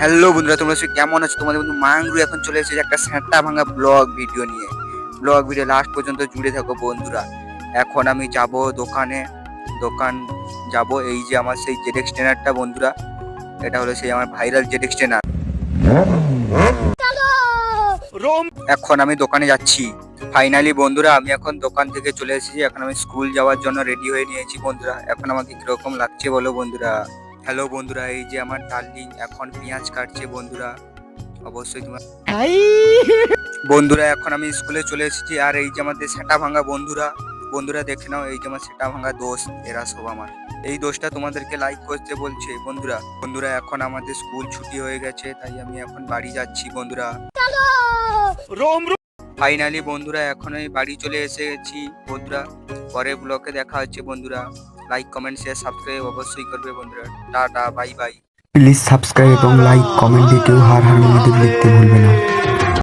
Hello বন্ধুরা, তোমরা সবাই কেমন আছো? তোমাদের বন্ধু মাংরু এখন চলে এসেছে একটা স্যাঁটা ভাঙা ব্লগ ভিডিও নিয়ে। ব্লগ ভিডিও লাস্ট পর্যন্ত জুড়ে থাকো বন্ধুরা। এখন আমি যাব দোকান যাব। এই যে আমার সেই জেডএক্স ট্রেনারটা বন্ধুরা, এটা হলো সেই আমার ভাইরাল জেডএক্স ট্রেনার। এখন আমি দোকানে যাচ্ছি। ফাইনালি বন্ধুরা, আমি এখন দোকান থেকে চলে এসেছি। এখন আমি স্কুল যাওয়ার জন্য রেডি হয়ে নিয়েছি বন্ধুরা। এখন আমাকে কিরকম লাগছে বলো বন্ধুরা। হ্যালো বন্ধুরা, এই যে আমার ডার্লিং এখন পেঁয়াজ কাটছে বন্ধুরা। অবশ্যই তোমার বন্ধুরা, এখন আমি স্কুলে চলে এসেছি। আর এই যে আমাদের সেটা ভাঙা বন্ধুরা দেখে নাও, এই যে আমার সেটা ভাঙা দোস্ত, এরা সব আমার। এই দোষটা তোমাদেরকে লাইক করতে বলছে বন্ধুরা এখন আমাদের স্কুল ছুটি হয়ে গেছে, তাই আমি এখন বাড়ি যাচ্ছি বন্ধুরা। ফাইনালি বন্ধুরা, এখন আমি বাড়ি চলে এসেছি বন্ধুরা। পরে ব্লগে দেখা হচ্ছে বন্ধুরা। লাইক কমেন্ট শেয়ার সাবস্ক্রাইব অবশ্যই করবে বন্ধুরা। Tata, bye bye. Please subscribe এবং লাইক কমেন্ট দিয়ে কেউ হার হার মহাদেব লিখতে ভুলবে না।